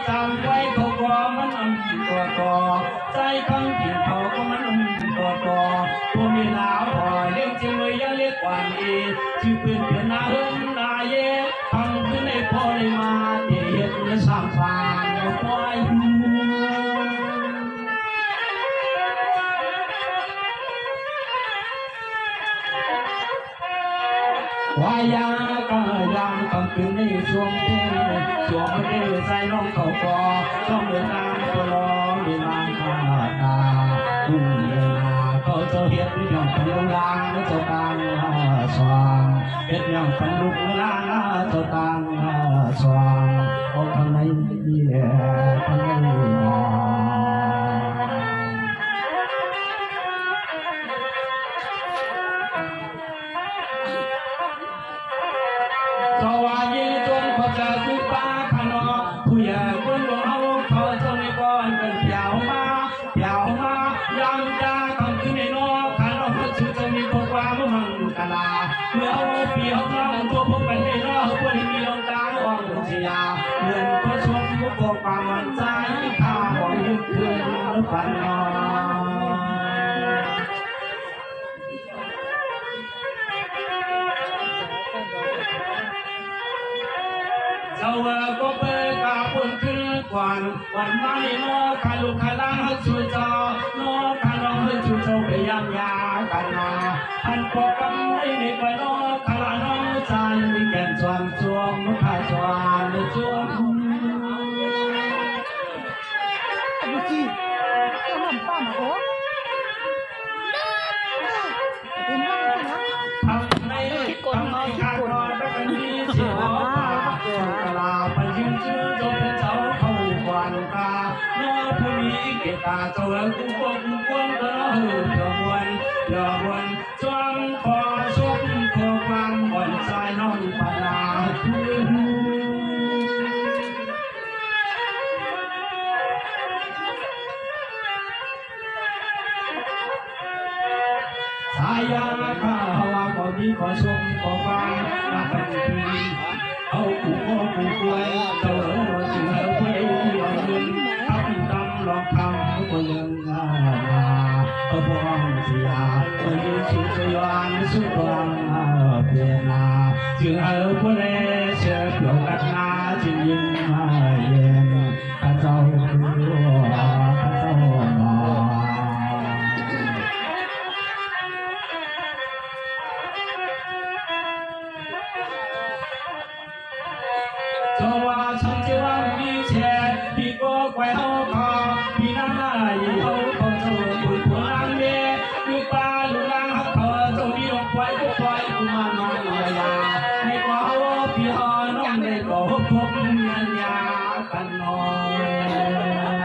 จำไว้เขาก็มันต่อใจคำที่เขาก็มันต่อตัวมีหนาวพอเลี้ยงจึงเลยยังเรียกว่านี้ชื่อเป็นเพื่อนนาเฮินนาเย่ทำขึ้นในพ่อได้มาเดียดและสร้างฟ้าปล่อยวายาก็ยังต้องขึ้นในช่วงเทช่วงไม่ได้ใจน้องเขาก็ต้องเดินทางก็รอเวลาขาดตาดุ่มเวลาเขาจะเห็นอย่างพันลุลางและเจ้าตังสว่างเห็นอย่างพันลุลางเจ้าตังสว่างเอาทางไหนดีทางไหนสวายีจงพบเจอคือป้าขนอผู้ใหญ่คนของเขาเขาจะไม่ก่อนเป็นเปียวมายังจะทำขึ้นในนอขนอชื่อจะมีข้อความมั่งกะลาเมื่อเอาเปียวน้องตัวพบเป็นในนอคนที่มีดวงตาอ่อนเสียเงินก็ชมก็กบความมั่นใจข้าบอกยึดคืนฝันนอเจ้าก็เปิดกาปุ่นขึ้นกวนวันไม่นอขาลุขาลาช่วยเจ้านอขาลองช่วยเจ้าไปยังยากันนาอันพอกันในปนอขาลาน้องใจมีแก่นจวนจวงข้าจวนจวงบุจีเจ้าหม่อมป้ามาโอ้เป็นว่าไงนะทำในทำในข้างนอนได้เป็นที่เสียวกลาไปยืนชื่อจนเป็นเจ้าเข้าควันตาเนื้อผู้นี้เกตาเจ้ากุ้งกงก็หือเดือวันจวนพอชมพอความอ่อนใจน้องปนาสายาข้าว่าก็มีขอชมขอฟังนับเป็นปีเอากูกล้วยเจ้าจึงเอาไปเอาเงินทำตำลองทำก็ยังเอาพองเสียเอายืนสุดยานสุดวางเพียนาจึงเอาผู้เล่เชื่อเกี่ยวกับนาจึงยิ้มเย็นข้าเจ้าข้าเจ้าเจ้าว่าฉันจะว่ามีแช่พี่ก็ไว้เอาคอพี่น้ำลายเอาเขาเจ้าบุญผู้นางเย่ลูกปลาลูกนางเขาเจ้ามีดอกไว้ก็ปล่อยกุมารน้องยาให้ก็เอาพี่หอน้องได้ก็พบยันยากันนอน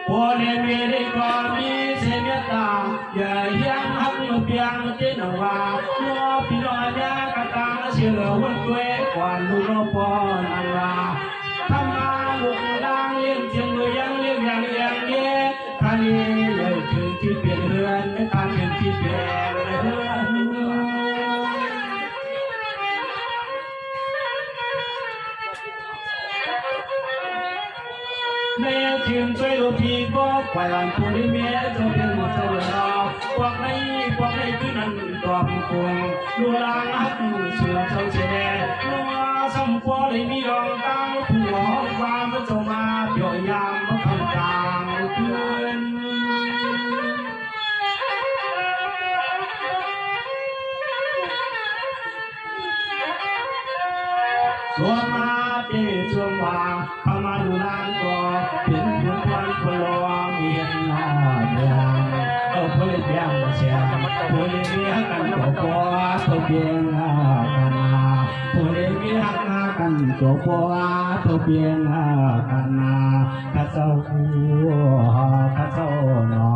พอเรียนมีได้ก็มีเสียตาอย่ายังหักเพียงเจนว่าน้อพี่น้อยยากระตาเชื่อวันเกยกว่าลูกน้องพ่อนันลาทำมาลูกดังเลี้ยงเชียงเลยยังเลี้ยงอย่างเย่ทะเลเลยถึงที่เปลี่ยนเรือนไม่ทันถึงที่เปลี่ยนเรือนแม่จึงช่วยลูกพี่ก็ปล่อยหลังผู้ที่เมียจะเป็นหมดเจ้าเราพวกในคือนั้นตอบคงดูลางหักเชื่อเจ้าเช่นัวสัมผัสได้มีดองตั้งผัวความเจ้ามาเปี่ยวยามมาคำกลางคืนสวมมาเปิดสวมวางพมาดูนางก็เป็นผู้ควันพลวงเมียนนอนยังเอาผู้เลี้ยงเสียผู้เลี้ยงกันก็พอตัวเพียงกันผู้เลี้ยงกันก็พอตัวเพียงกันข้าเจ้าข้าเจ้านอ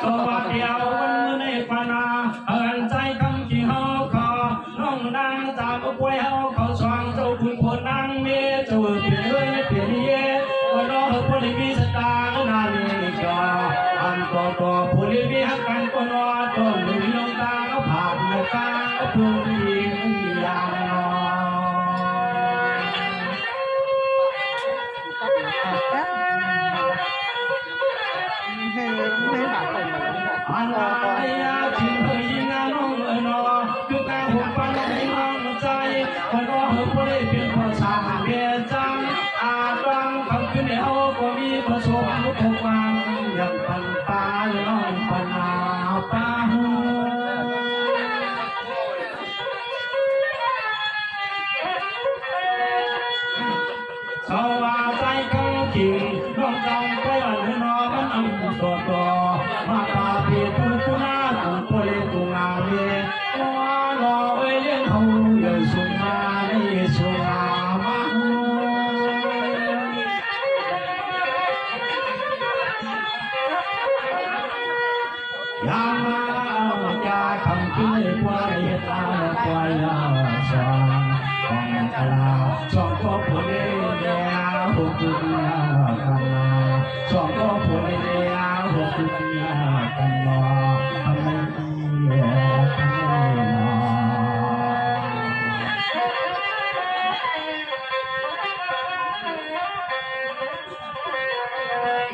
ตัวเดียววันในปนาเอินใจคำที่เฮาขอน้องนางจากป่วยเฮาเขาสว่างเจ้าคุณคนนั่ง เมียจะเปลี่ยนเรื่องเปลี่ยนเย่ก็รอพลิบิสตานาเมกาอันก็พลิบิหักกันก็รอต้นลุยลงตาก็ผ่านในตาก็พึงยิงอย่างนอ ไม่หาคนมาแล้ว อันลายาที่เฮยงานน้องนอดูการหัวปันในห้องใจคนรอเฮพลิเป็นภาษาเบียจังอาดังคำขึ้นในเอาก็มีผสมลูกหกวางยังปันตาน้องปันนาตาหูสว่าใจเขาจริงน้องจำก็ยังนอมันอันตัวมาตาเพียรผู้นาตุโพเลตุงาเมว่าลอเอ้ยเลี้ยงเขาเยสุมาในสุมามาหูยามาจาคำขึ้นควายตาควายสองของกลาสองก็โพเลเดียหุบดุนยากันมาสองก็โพเลเดียหุบดุนยากันมาทำไมเอ๋ทำไมนา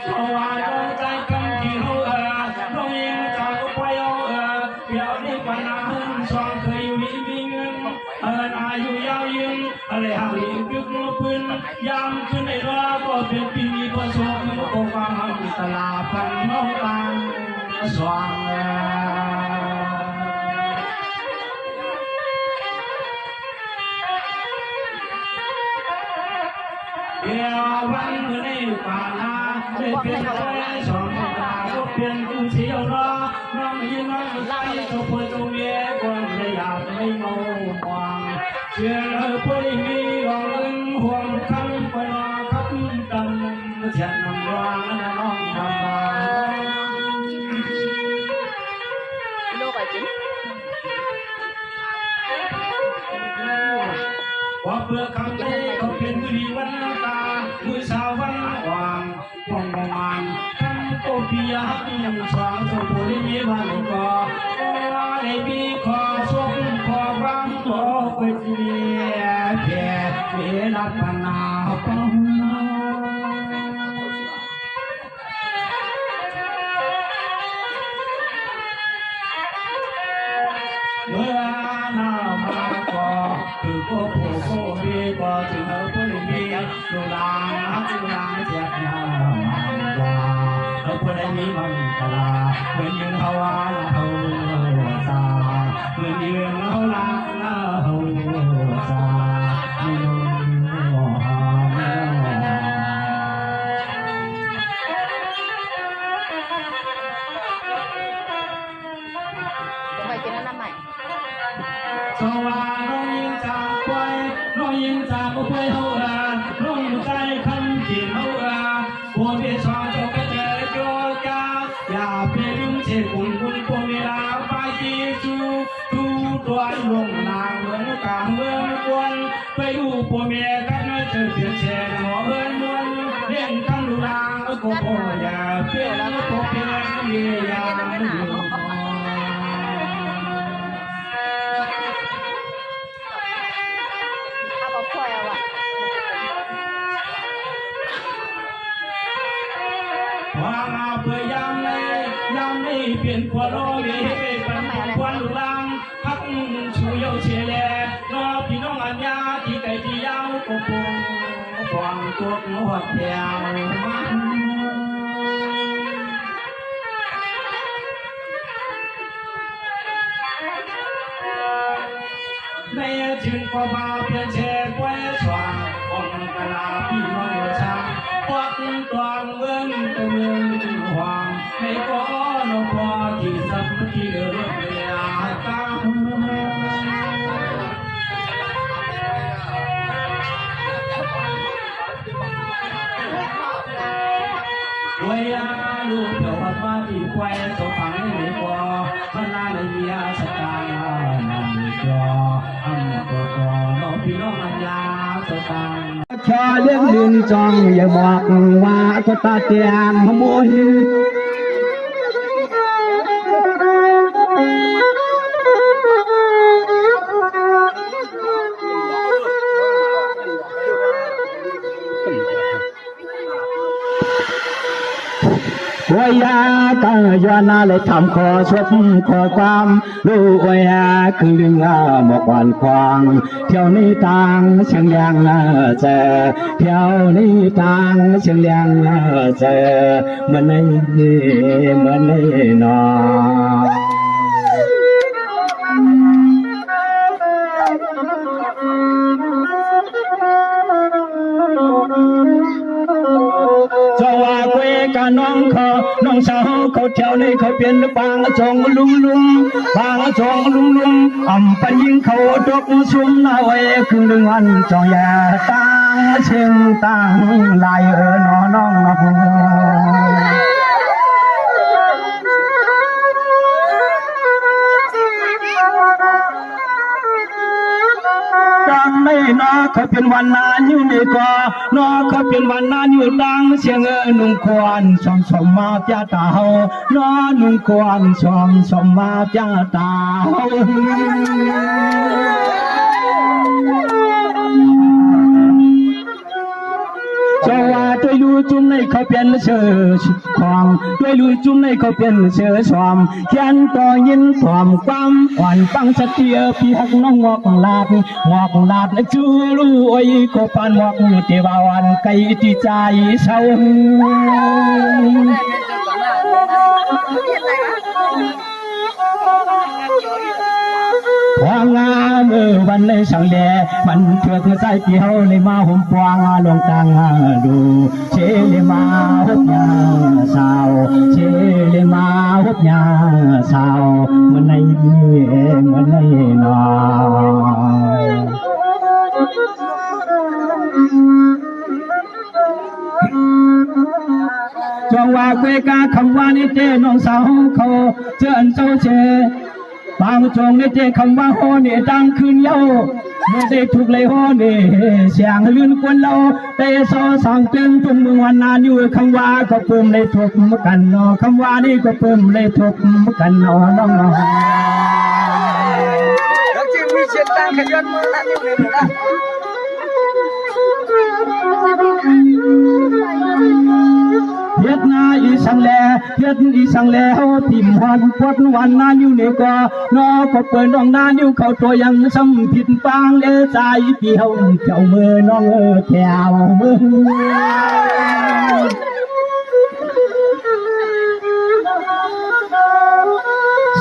สว่าใจคำที่เราน้องยังจากไปเอาเดี๋ยวนี้ปัญหาสองเคยอยู่วิ่งอายุยาวยืนอะไรหาลิงยึกมือปืนยามขึ้นในรถก็เป็นปีมีผสมก็ฟังตลาดพันน้องตาสว่างเดี๋ยววันนี้ป่านาได้เป็นคนสองตาก็เป็นผู้เชี่ยวรอน้องยิ้มน้องใสตัวเพื่อนตัวเมียคนไม่อยากไม่เมาหวังเชื่อเพื่อนมีหวังเงินห่วงคำไปรอคับดำเทียนน้ำร้อนน้องทำมา โลกไอ้จริง ว่าเพื่อคำเต้เขาเป็นมือดีวันตามือสาววันวางห้องประมาณคำโตเปียหักยังสว่างสมบูรณ์มีวันก็ได้มีขอส่งขอฟังขอไปเสียแผ่เวลาปนาปองเมื่อนามาก็คือโกโผโกบีก็ถึงเอาไปมีดูลางดูลางเจ็บหน้าลาเอาไปได้มีมังกลาเหมือนยืนเขาว่าเขาซาเหมือนยืนเขาลาเขาซาไม่รู้หาไม่รู้ ไปกินน้ำใหม่ สว่าน้องยิงจากไปน้องยิงจากไปเฮาน้องใจคำที่เฮาบัวเบี้ยชอเจ้าก็เจอโจกาอย่าเพียงเชื่อคุณพวกเวลาไปจีจูดูตัวลงนางเหมือนกางเมืองกวนไปดูพวกเมียกันเจอเพียงเช่นหัวเอิญมวนเลี้ยงกันดูนางก็พออย่าเพียงพวกเพียงเมียไม่อยู่ ถ้าเขาพ่อยเอาอะ ความอาเพื่อยามในเปลี่ยนขวดโลดีเป็นควันลุลังพักชูเยาเชลน้อพี่น้องอัญญาที่ไก่ที่ยาวก็ปงฟองตัวหัวแถวมันในจึงก็มาเปลี่ยนเชฟไว้สว่างองกลาพี่น้องช่างวัดตวงเมืองเมืองหวังไม่ก็นพอที่สักที่เรือเรียตาเวียลูกเจ้าวัดว่าที่ควายสมฝังไม่พอพนาในเมียสตาร์นั่นจออันก็น้องพี่น้องอัญญาสตาง อเลี้ยงลืนจองอย่าบอกว่าก็ตาเตียนขโมยวายาตายานาเลยทำขอชดขอความรู้วายาคือเรื่องหมอกวันควางเที่ยวนี้ต่างเชียงยังเจอเที่ยวนี้ต่างเชียงยังเจอเหมือนในนอน้องเขาน้องสาวเขาเที่ยวนี้เขาเปลี่ยนบางจงลุมบางจงลุมปันยิงเขาตกซุ่มนาไว้คือเรื่องจองยาตั้งเชิงตั้งลายน้องไม่นอเขาเป็นวันนานอยู่ในกอนอเขาเป็นวันนานอยู่ดังเสียงนุ่งควรสมมาจ้าตาเฮานอนุ่งควรสมมาจ้าตาเฮาเจ้าว่าด้วยรู้จุ่มในเขาเป็นเสือของด้วยรู้จุ่มในเขาเป็นเสือสอมเขียนต่อยินความความอ่อนฟังสติพี่หักน้องงอกลาดจูรู้ไอ้ก็ปานงอกเทวาวันไกลที่ใจเศร้าความงามวันในสังแดมันเถื่อใจเกี่ยวในมาห่มปวงลงตังดูเชลมาฮบยาสาวเชลมาฮบยาสาวมันในนอจงว่าเกกาคำว่านี่เจน้องสาวเขาเจออันเจ้าเชบางจงในเจคำว่าโฮนี่ดังขึ้นเย้าเมื่อได้ถูกเลยโฮนี่เสียงลื่นกวนเราเตะโซสั่งเตือนทุ่มเมืองวันนานอยู่คำว่าก็เพิ่มเลยถูกกันนอคำว่านี่ก็เพิ่มเลยถูกกันนอน้องแล้วจึงมีเสียงดังขย้อนมือนั่นอยู่เลยนะเฮ็ดนาอีสังแลเฮาทิมฮอนปวดวันนานอยู่ในกอนอก็เปิดน้องนานอยู่เข้าตัวยังซ้ำผิดปางใจเกี่ยวเจ้ามือน้องแถวมือ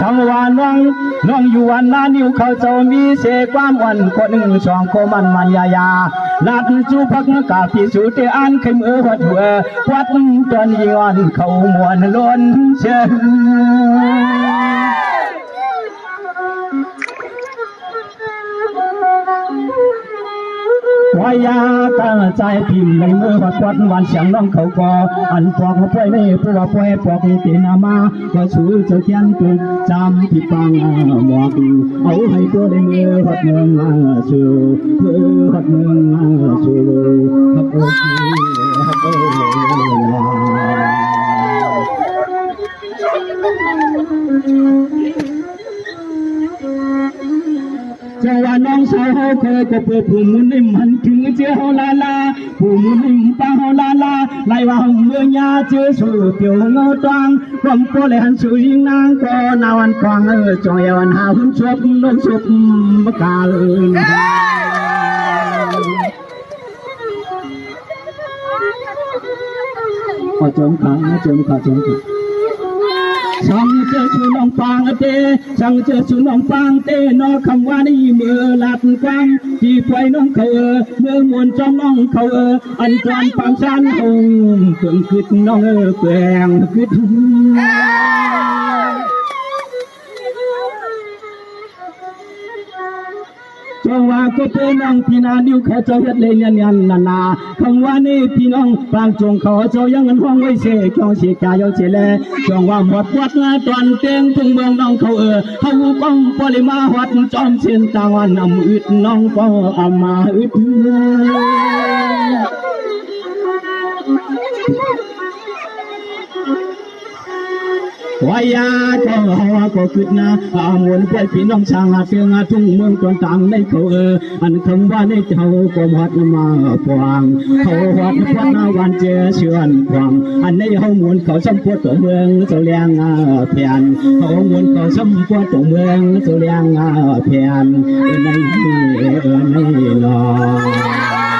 สังวานน้องอยู่วันนั้นอยู่เขาเจ้ามีเสกความวันคนหนึ่งสองโคมันยาลาดจูพักกาพิสูจน์อันขึ้นวัดตอนย้อนเขามวนล้นเชิญวายาตั้งใจพิมพ์ในมือวัดวันเสียงน้องเขาก็อันปอกป่วยในผู้ว่าป่วยปอกตีนามาก็ชูเจ้าเขียนตุนจำที่ฟังหมอกเอาให้ตัวในมือวัดเมืองชูวัดเมืองชูฮักโอ้ฮักโอ้เจ้าว่าน้องสาวเขาเคยก็เปิดผู้มุนิ่มหันถึงเจ้าลาผู้มุนิ่มป้าเขาลาไล่ว่าเมืองยาเจ้าสู่เกี่ยวเงาตวงความโปรเลยหันสู่ยิงนางก็นาวันกองจอยวันหาหุ่นชบน้องชบมกาลจมขาสังเจอชูน้องปางเตสังเจอชูน้องปางเตนอคำว่านี่เมื่อหลับกลางที่ปล่อยน้องเขาเมื่อมวนจอมน้องเขาอันกลางปังชันหงเกินขึ้นน้องแปลงขึ้นเจ้าว่าก็เป็นน้องพี่นานิ้วเขาเจ้าเฮ็ดเลยยันนาคำว่านี่พี่น้องปางจงเขาเจ้ายังเงินห้องไว้เสกจองเสียกายเอาเสียแลจองว่าหมดวัดงาตอนเต็งทุ่งเมืองน้องเขาเขาก้องปริมาวัดจอมเส้นตางวันน้ำอึดน้องก็เอามาอึด วายาก็ก็ขึ้นนะมวลไปพี่น้องช่างเสียงทุ่งเมืองตอนต่างในเขาอันคำว่าในเขาก็วัดมาฟางเขาวัดวัดนาวันเจอเชื่อนความอันในเขามวลเขาสมพวตัวเมืองเจ้าเลี้ยงเพียนเขามวลเขาสมพวตัวเมืองเจ้าเลี้ยงเพียนในนอ